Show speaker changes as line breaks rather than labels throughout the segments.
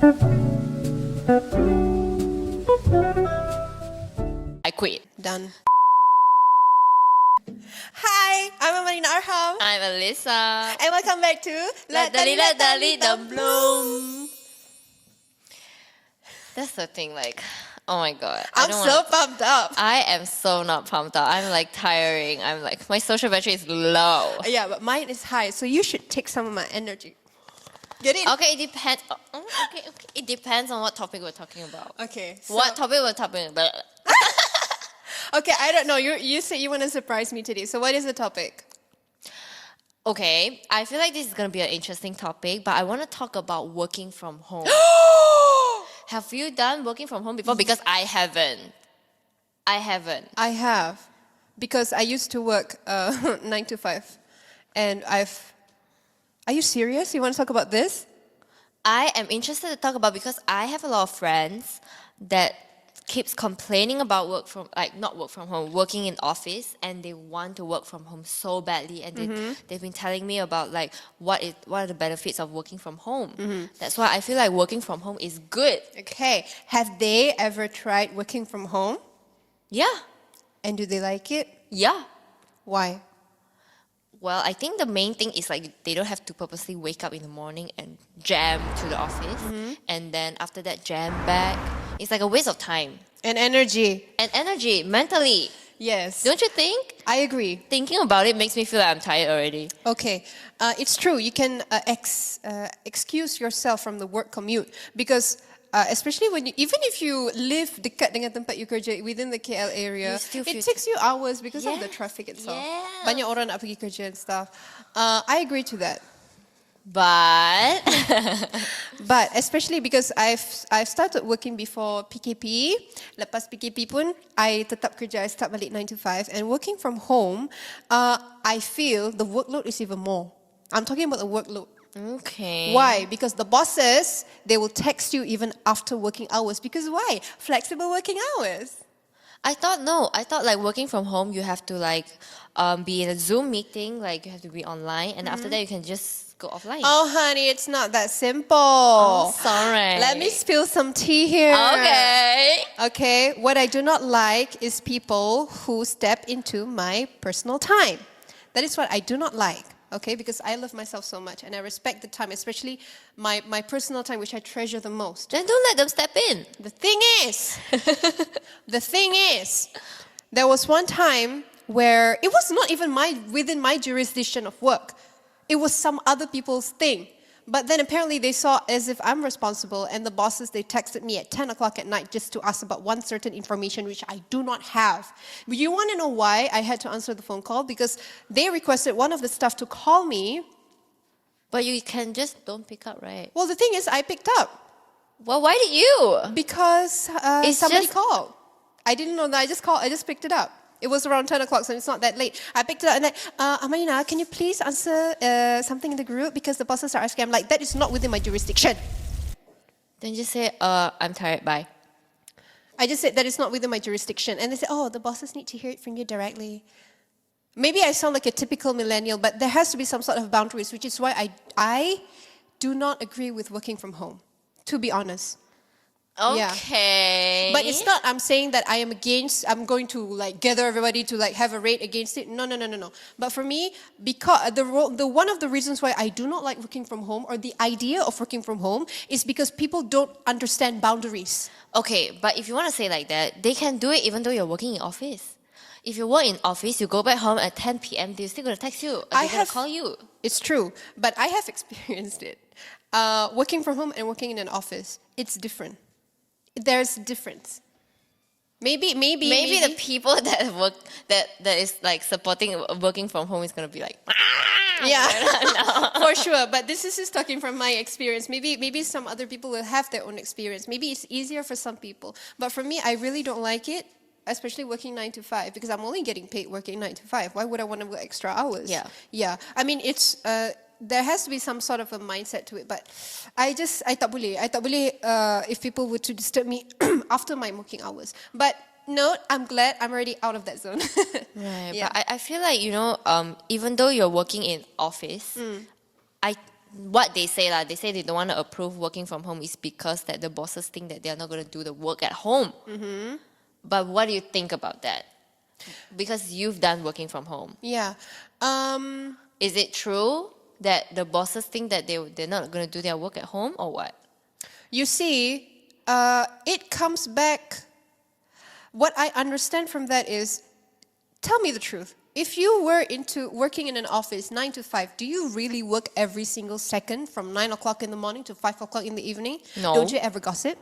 I quit.
Done. Hi, I'm Amarina Arham.
I'm Alyssa.
And welcome back to
Let the lead bloom. That's the thing, like, oh my god.
I'm so pumped up.
I am so not pumped up. I'm like tiring. I'm like, my social battery is low.
Yeah, but mine is high, so you should take some of my energy. Get it?
Okay, it depends. Okay. It depends on what topic we're talking about.
Okay. So,
What topic we're talking about?
okay, I don't know. You said you want to surprise me today. So what is the topic?
Okay, I feel like this is going to be an interesting topic, but I want to talk about working from home. Have you done working from home before? Because I haven't.
I have. Because I used to work 9 to 5. And Are you serious? You want to talk about this?
I am interested to talk about because I have a lot of friends that keeps complaining about not work from home, working in office, and they want to work from home so badly, and they've been telling me about like what are the benefits of working from home. That's why I feel like working from home is good.
Okay. Have they ever tried working from home?
Yeah.
And do they like it?
Yeah.
Why?
Well, I think the main thing is like they don't have to purposely wake up in the morning and jam to the office, and then after that jam back. It's like a waste of time.
And energy.
And energy, mentally.
Yes.
Don't you think?
I agree.
Thinking about it makes me feel like I'm tired already.
Okay. It's true. You can excuse yourself from the work commute because especially even if you live dekat dengan tempat you kerja within the KL area, it takes you hours because of the traffic itself.
Yeah.
Banyak orang nak pergi kerja and stuff. I agree to that.
But
But especially because I've started working before PKP. Lepas PKP pun I tetap kerja. I start balik 9 to 5. And working from home, I feel the workload is even more. I'm talking about the workload.
okay.
Why? Because the bosses, they will text you even after working hours. Because why? Flexible working hours.
I thought like working from home you have to like be in a Zoom meeting, like you have to be online, and after that you can just go offline.
Oh, honey, it's not that simple.
Oh, sorry.
Let me spill some tea here.
Okay.
Okay, what I do not like is people who step into my personal time. That is what I do not like. Okay, because I love myself so much and I respect the time, especially my personal time, which I treasure the most.
Then don't let them step in.
The thing is, there was one time where it was not even within my jurisdiction of work. It was some other people's thing. But then apparently they saw as if I'm responsible, and the bosses, they texted me at 10 o'clock at night just to ask about one certain information which I do not have. But you want to know why I had to answer the phone call? Because they requested one of the staff to call me.
But you can just don't pick up, right?
Well, the thing is, I picked up.
Well, why did you?
Because somebody called. I didn't know that. I just picked it up. It was around 10 o'clock, so it's not that late. I picked it up and like, Amarina, can you please answer something in the group? Because the bosses are asking. I'm like, that is not within my jurisdiction.
Then just say, I'm tired, bye.
I just said that is not within my jurisdiction. And they said, oh, the bosses need to hear it from you directly. Maybe I sound like a typical millennial, but there has to be some sort of boundaries, which is why I do not agree with working from home, to be honest.
Okay.
Yeah. But it's not, I'm saying that I'm going to like gather everybody to like have a raid against it. No. But for me, because the one of the reasons why I do not like working from home, or the idea of working from home, is because people don't understand boundaries.
Okay, but if you want to say like that, they can do it even though you're working in office. If you work in office, you go back home at 10 p.m., they're still going to text you. They're going to call you.
It's true, but I have experienced it. Working from home and working in an office, it's different. There's a difference. Maybe
the people that work that is like supporting working from home is gonna be like,
yeah, for sure. But this is just talking from my experience. Maybe some other people will have their own experience. Maybe it's easier for some people. But for me, I really don't like it, especially working 9 to 5, because I'm only getting paid working 9 to 5. Why would I want to work extra hours? Yeah. I mean, it's. There has to be some sort of a mindset to it, but I tak boleh if people were to disturb me after my working hours. But no, I'm glad I'm already out of that zone.
Right, yeah. But I feel like, even though you're working in office, what they say they say they don't want to approve working from home is because that the bosses think that they're not going to do the work at home. But what do you think about that? Because you've done working from home.
Yeah.
Is it true that the bosses think that they're not going to do their work at home, or what?
You see, it comes back. What I understand from that is, tell me the truth. If you were into working in an office 9 to 5, do you really work every single second from 9 o'clock in the morning to 5 o'clock in the evening?
No.
Don't you ever gossip?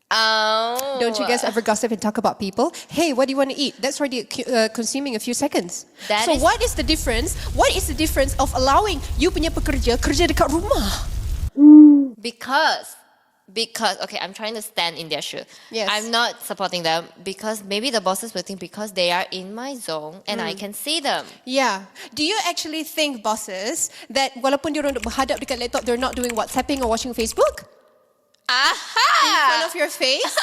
Oh.
Don't you guys ever gossip and talk about people? Hey, what do you want to eat? That's already consuming a few seconds. What is the difference? What is the difference of allowing you punya pekerja kerja dekat rumah?
Because okay, I'm trying to stand in their shoe.
Yes.
I'm not supporting them because maybe the bosses will think because they are in my zone and I can see them.
Yeah. Do you actually think, bosses, that walaupun dia orang berhadap dekat laptop, they're not doing WhatsApping or watching Facebook? In front of your face?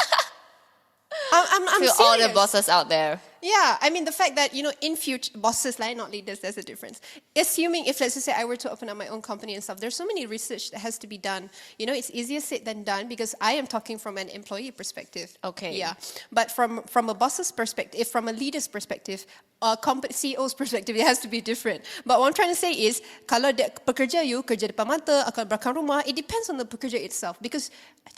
I'm
To
serious.
all the bosses out there.
Yeah, I mean the fact that, in future, bosses, like not leaders, there's a difference. Assuming if, let's just say, I were to open up my own company and stuff, there's so many research that has to be done. It's easier said than done because I am talking from an employee perspective.
Okay.
Yeah, but from a boss's perspective, from a leader's perspective, CEO's perspective, it has to be different. But what I'm trying to say is, kalau pekerja you kerja depan mata, akan belakang rumah, it depends on the pekerja itself. Because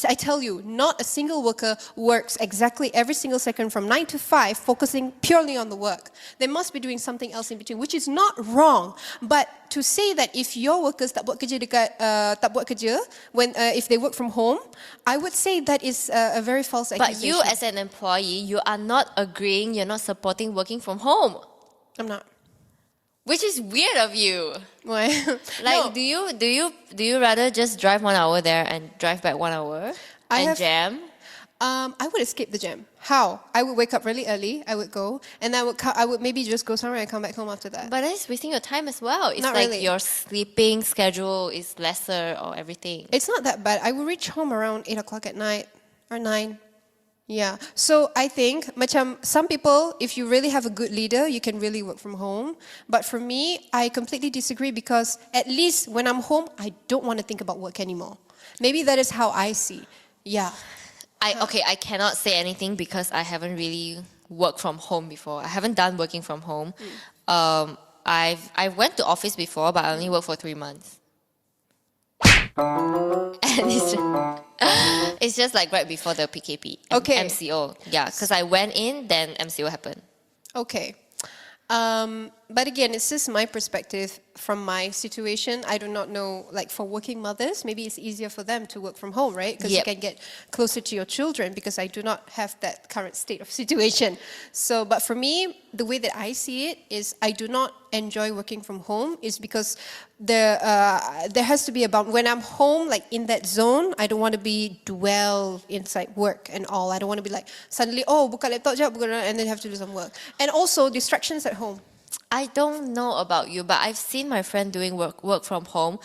I tell you, not a single worker works exactly every single second from 9 to 5, focusing purely on the work. They must be doing something else in between, which is not wrong. But to say that if your workers tak buat kerja when if they work from home, I would say that is a very false accusation.
But you as an employee, you are not agreeing, you're not supporting working from home.
I'm not.
Which is weird of you.
Why?
Like, do you rather just drive 1 hour there and drive back 1 hour jam?
I would escape the jam. How? I would wake up really early. I would go, and I would maybe just go somewhere and come back home after that.
But that is wasting your time as well. It's
Not
like
really.
your sleeping schedule is lesser or everything.
It's not that bad. I would reach home around 8 o'clock at night or 9. Yeah. So I think, some people, if you really have a good leader, you can really work from home. But for me, I completely disagree because at least when I'm home, I don't want to think about work anymore. Maybe that is how I see. Yeah.
I cannot say anything because I haven't really worked from home before. I haven't done working from home. I went to office before, but I only worked for 3 months. And it's just like right before the PKP.
Okay.
MCO. Yeah, because I went in, then MCO happened.
Okay. But again, it's just my perspective from my situation. I do not know, like for working mothers, maybe it's easier for them to work from home, right? Because you can get closer to your children because I do not have that current state of situation. So, but for me, the way that I see it is I do not enjoy working from home is because there has to be about, when I'm home, like in that zone, I don't want to be dwell inside work and all. I don't want to be like, suddenly, buka laptop jap, and then have to do some work. And also distractions at home.
I don't know about you, but I've seen my friend doing work from home.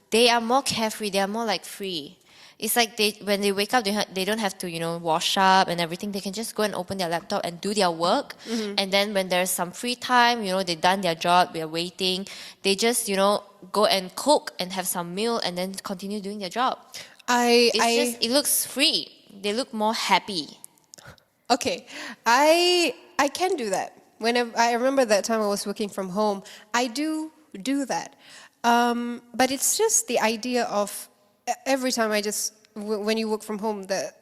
They are more carefree. They are more like free. It's like when they wake up, they don't have to, wash up and everything. They can just go and open their laptop and do their work. And then when there's some free time, they've done their job, they're waiting. They just, go and cook and have some meal and then continue doing their job. It looks free. They look more happy.
Okay, I can do that. Whenever I remember that time I was working from home, I do that. But it's just the idea of every time when you work from home, that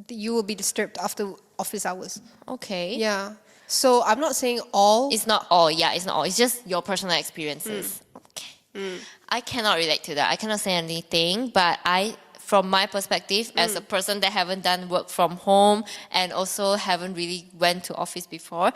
you will be disturbed after office hours.
Okay.
Yeah. So I'm not saying all.
It's not all. Yeah, it's not all. It's just your personal experiences. Okay. I cannot relate to that. I cannot say anything, but from my perspective, as a person that haven't done work from home and also haven't really went to office before,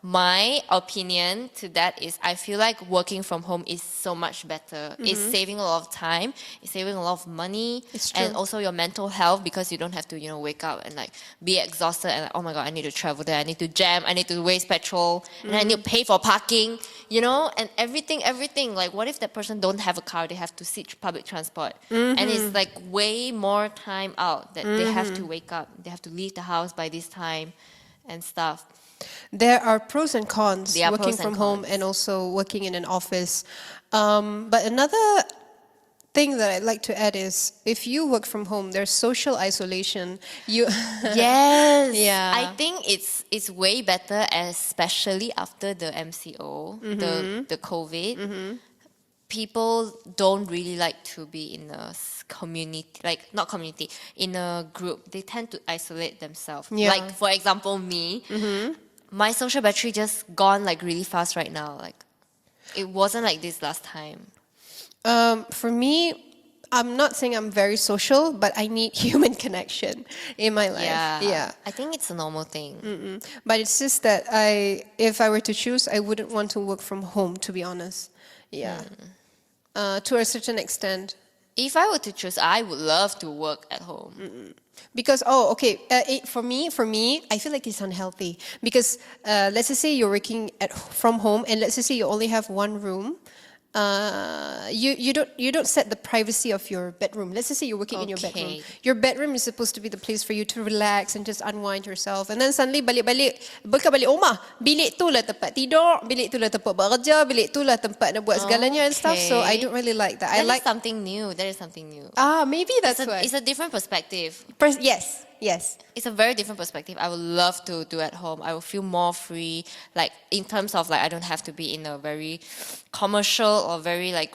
my opinion to that is I feel like working from home is so much better. It's saving a lot of time. It's saving a lot of money.
It's true.
And also your mental health because you don't have to, wake up and like be exhausted and like, oh my God, I need to travel there. I need to jam. I need to waste petrol. And I need to pay for parking, and everything. Like what if that person don't have a car? They have to sit public transport. And it's like way more time out that they have to wake up. They have to leave the house by this time and stuff.
There are pros and cons working
pros and
from home
cons.
and also working in an office. But another thing that I'd like to add is if you work from home, there's social isolation. You
Yes.
Yeah.
I think it's way better, especially after the MCO, the COVID. People don't really like to be in a community, like not community, in a group. They tend to isolate themselves.
Yeah.
Like for example, me, my social battery just gone like really fast right now. Like it wasn't like this last time.
For me, I'm not saying I'm very social, but I need human connection in my life. Yeah.
I think it's a normal thing.
But it's just that if I were to choose, I wouldn't want to work from home, to be honest. Yeah. To a certain extent.
If I were to choose, I would love to work at home.
Because for me, I feel like it's unhealthy. Because let's just say you're working from home, and let's just say you only have one room. You don't set the privacy of your bedroom. Let's just say you're working in your bedroom.
Okay.
Your bedroom is supposed to be the place for you to relax and just unwind yourself. And then suddenly balik balik rumah, bilik tu lah tempat tidur, bilik tu lah tempat bekerja, bilik tu lah tempat nak buat segalanya and stuff. So I don't really like that.
That is something new. That is something new.
Maybe that's why.
It's a different perspective.
Yes.
It's a very different perspective. I would love to do at home. I will feel more free. Like in terms of like I don't have to be in a very commercial or very like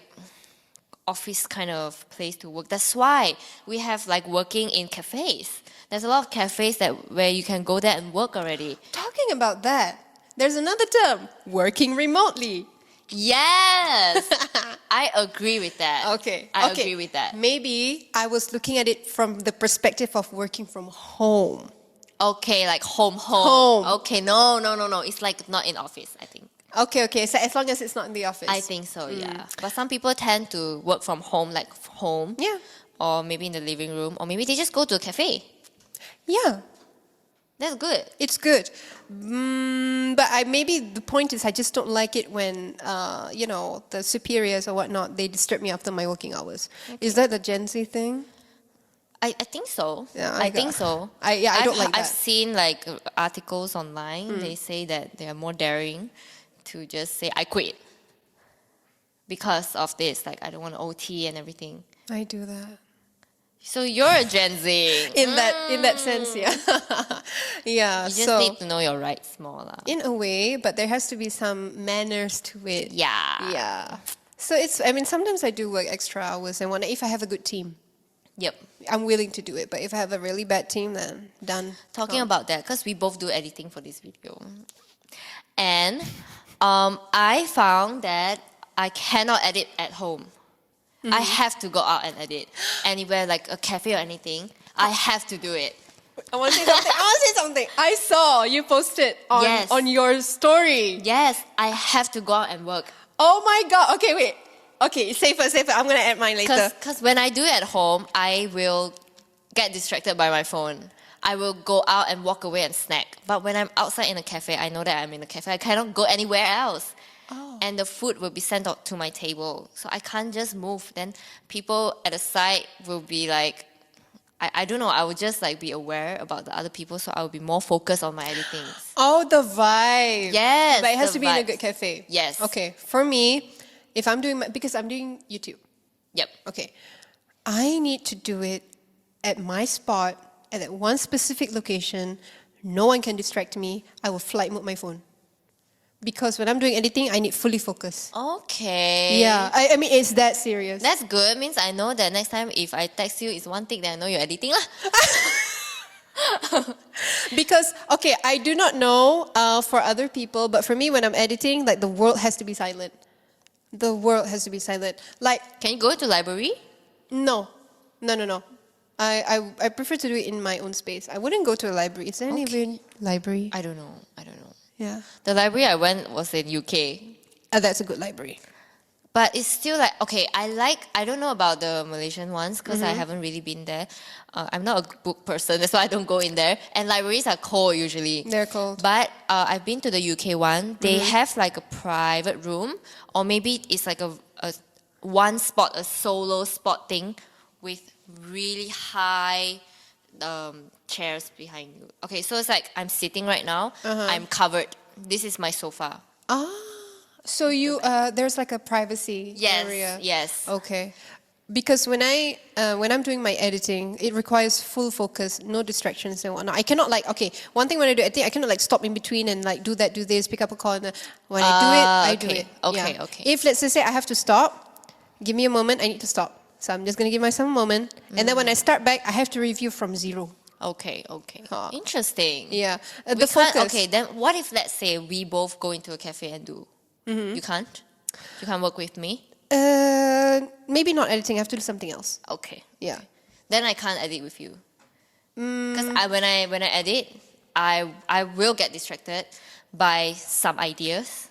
office kind of place to work. That's why we have like working in cafes. There's a lot of cafes where you can go there and work already.
Talking about that, there's another term, working remotely.
Yes, I agree with that.
Okay.
I agree with that.
Maybe I was looking at it from the perspective of working from home.
Okay, like home. Okay, no. It's like not in office, I think.
Okay. So as long as it's not in the office.
I think so, yeah. But some people tend to work from home, like home.
Yeah.
Or maybe in the living room. Or maybe they just go to a cafe.
Yeah.
That's good.
It's good. But maybe the point is I just don't like it when, the superiors or whatnot, they disturb me after my working hours. Okay. Is that the Gen Z thing?
I think so.
Yeah,
I think so.
I don't like that.
I've seen like articles online. They say that they are more daring to just say, I quit. Because of this. Like, I don't want OT and everything.
I do that.
So you're a Gen Z.
In that sense, yeah. Yeah.
You just need to know your rights more.
In a way, but there has to be some manners to it.
Yeah.
Yeah. So sometimes I do work extra hours and if I have a good team.
Yep.
I'm willing to do it. But if I have a really bad team, then done.
Talking about that, because we both do editing for this video. And I found that I cannot edit at home. I have to go out and edit. Anywhere like a cafe or anything, I have to do it.
I want to say something. I saw you posted on your story.
Yes, I have to go out and work.
Oh my God. Okay, wait. Okay, safer. I'm going to add mine later.
Because when I do it at home, I will get distracted by my phone. I will go out and walk away and snack. But when I'm outside in a cafe, I know that I'm in a cafe. I cannot go anywhere else. Oh. And the food will be sent out to my table. So I can't just move. Then people at the side will be like, I don't know, I would just like be aware about the other people. So I will be more focused on my editing.
Oh, the vibe.
Yes.
But it has to be in a good cafe.
Yes.
Okay. For me, if I'm doing because I'm doing YouTube.
Yep.
Okay. I need to do it at my spot, at that one specific location. No one can distract me. I will flight mode my phone. Because when I'm doing editing, I need fully focus.
Okay.
Yeah, I mean, it's that serious.
That's good. Means I know that next time if I text you, it's one thing that I know you're editing.
Because, okay, I do not know for other people, but for me, when I'm editing, like the world has to be silent. The world has to be silent. Like,
can you go to library?
No. I prefer to do it in my own space. I wouldn't go to a library. Is there any library?
I don't know.
Yeah.
The library I went was in UK.
That's a good library.
But it's still like, okay, I don't know about the Malaysian ones because I haven't really been there. I'm not a book person, that's why I don't go in there. And libraries are cold usually.
They're cold.
But I've been to the UK one. They have like a private room, or maybe it's like a one spot, a solo spot thing with really high chairs behind you. Okay, so it's like I'm sitting right now. I'm covered. This is my sofa.
So you there's like a privacy area.
Yes.
Okay. Because when I'm doing my editing, it requires full focus, no distractions and whatnot. I cannot one thing when I do editing, I cannot stop in between and do this, pick up a call, and when I do it, I do it.
Okay.
If let's say I have to stop, give me a moment, I need to stop. So I'm just gonna give myself a moment, and then when I start back, I have to review from zero.
Okay. Interesting.
Yeah,
We can't, okay, then what if, let's say, we both go into a cafe and do? You can't? You can't work with me?
Maybe not editing. I have to do something else.
Okay.
Yeah.
Then I can't edit with you. Because when I edit, I will get distracted by some ideas,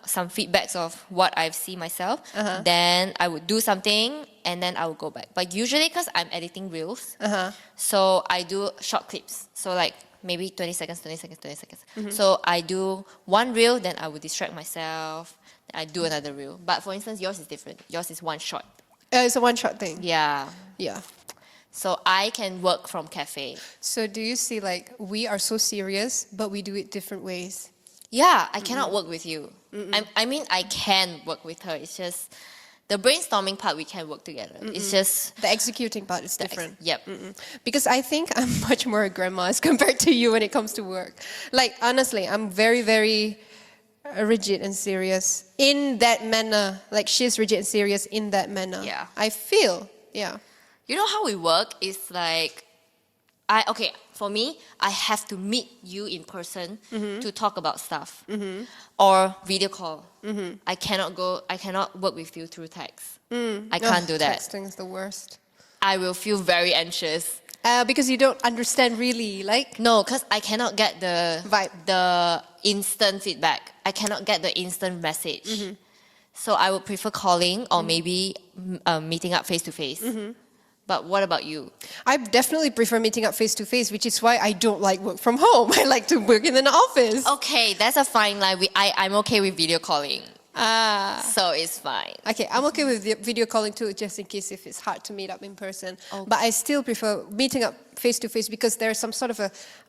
some feedbacks of what I've seen myself. Then I would do something and then I would go back. But usually because I'm editing reels, so I do short clips. So like maybe 20 seconds. So I do one reel, then I would distract myself. I do another reel. But for instance, yours is different. Yours is one shot.
It's a one-shot thing.
Yeah.
Yeah.
So I can work from cafe.
So do you see we are so serious, but we do it different ways?
Yeah, I cannot work with you. I mean, I can work with her. It's just the brainstorming part, we can work together. It's just
The executing part is different.
Yep.
Because I think I'm much more a grandma as compared to you when it comes to work. Honestly, I'm very, very rigid and serious in that manner. She's rigid and serious in that manner.
Yeah.
I feel, yeah.
You know how we work is for me, I have to meet you in person to talk about stuff or video call. I cannot work with you through text. I can't do that.
Texting is the worst.
I will feel very anxious.
Because you don't understand really,
No, because I cannot get the
Vibe.
the instant feedback. I cannot get the instant message. So I would prefer calling or maybe meeting up face to face. But what about you?
I definitely prefer meeting up face to face, which is why I don't like work from home. I like to work in an office.
Okay, that's a fine line. I'm okay with video calling. So it's fine.
Okay, I'm okay with video calling too, just in case if it's hard to meet up in person. But I still prefer meeting up face to face because there's some sort of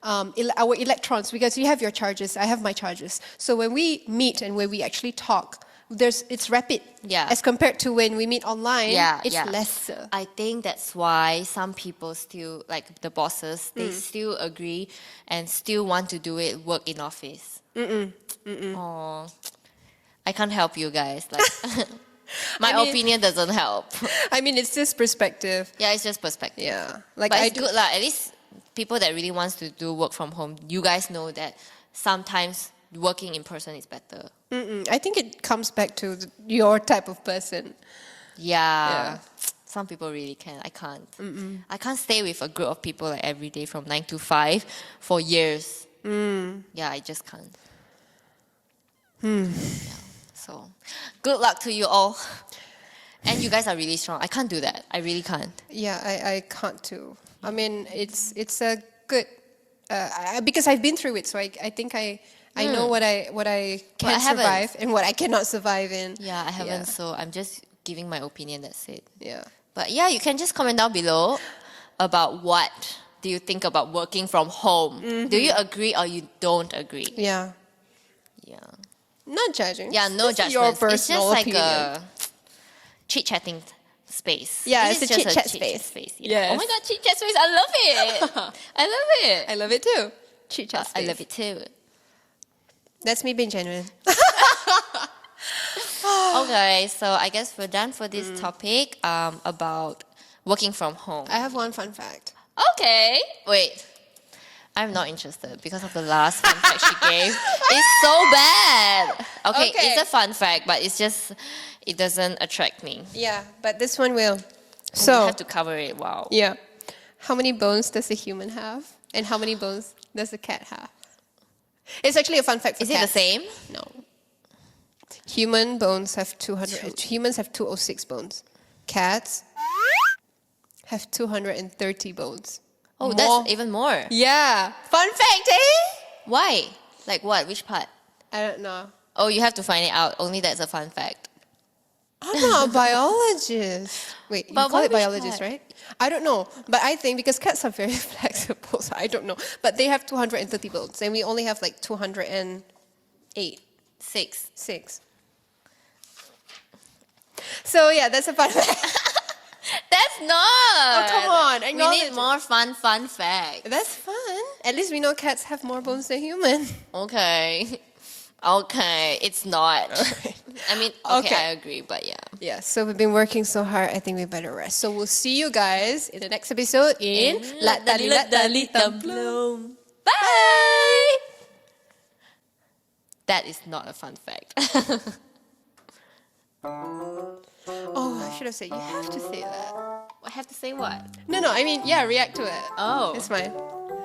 our electrons, because you have your charges, I have my charges. So when we meet and when we actually talk, it's rapid.
Yeah.
As compared to when we meet online, it's
yeah.
lesser.
I think that's why some people still, like the bosses, they still agree and still want to work in office. Oh, I can't help you guys. My opinion doesn't help.
I mean, it's just perspective.
Yeah, it's just perspective.
Yeah.
But it's good lah. At least people that really wants to do work from home, you guys know that sometimes working in person is better.
I think it comes back to your type of person.
Yeah. Some people really can. I can't. I can't stay with a group of people every day from 9 to 5 for years. Yeah, I just can't. Yeah. So, good luck to you all. And you guys are really strong. I can't do that. I really can't.
Yeah, I can't too. I mean, it's a good because I've been through it, so I think I know what I can survive and what I cannot survive in.
Yeah, I haven't. So I'm just giving my opinion. That's it.
Yeah.
But yeah, you can just comment down below about what do you think about working from home. Do you agree or you don't agree?
Yeah.
Yeah.
Not judging.
Yeah, no
It's
judgment.
your
It's just
personal
like
opinion.
a chit-chatting space.
Yeah,
This
it's
is
a
just
chit-chat space.
Yeah.
Yes.
Oh my god, chit-chat space. I love it. I love it.
I love it too. Chit chat
I
space.
love it too.
That's me being genuine.
Okay, so I guess we're done for this topic about working from home.
I have one fun fact.
Okay. Wait. I'm not interested because of the last fun fact she gave. It's so bad. Okay,
Okay.
it's a fun fact, but it doesn't attract me.
Yeah, but this one will.
We
So,
have to cover it. Wow.
yeah. How many bones does a human have? And how many bones does a cat have? It's actually a fun fact for
Is it the
cats.
same?
No. Humans have 206 bones. Cats have 230 bones.
Oh,
More.
that's even more.
Yeah. Fun fact, eh?
Why? Like what? Which part?
I don't know.
Oh, you have to find it out. Only that's a fun fact.
I'm not a biologist. Wait, you
But
call
why
it
which
biologist,
part?
right? I don't know. But I think because cats are very flexible, so I don't know. But they have 230 bones, and we only have like 208.
6.
6. So yeah, that's a fun fact.
That's not.
Oh, come on.
We
Acknowledge
need
it.
more fun facts.
That's fun. At least we know cats have more bones than humans.
Okay. Okay, it's not. I mean, okay, I agree, but yeah.
Yeah, so we've been working so hard. I think we better rest. So we'll see you guys in the next episode in
Lat Dali Templum. Bye! That is not a fun fact.
Oh, I should have said, you have to say that.
I have to say what?
No, I mean, yeah, react to it.
Oh.
It's fine.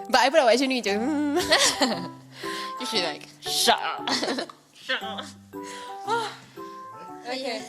But I put out actually need to.
You should like, shut up. Shut up.
Okay.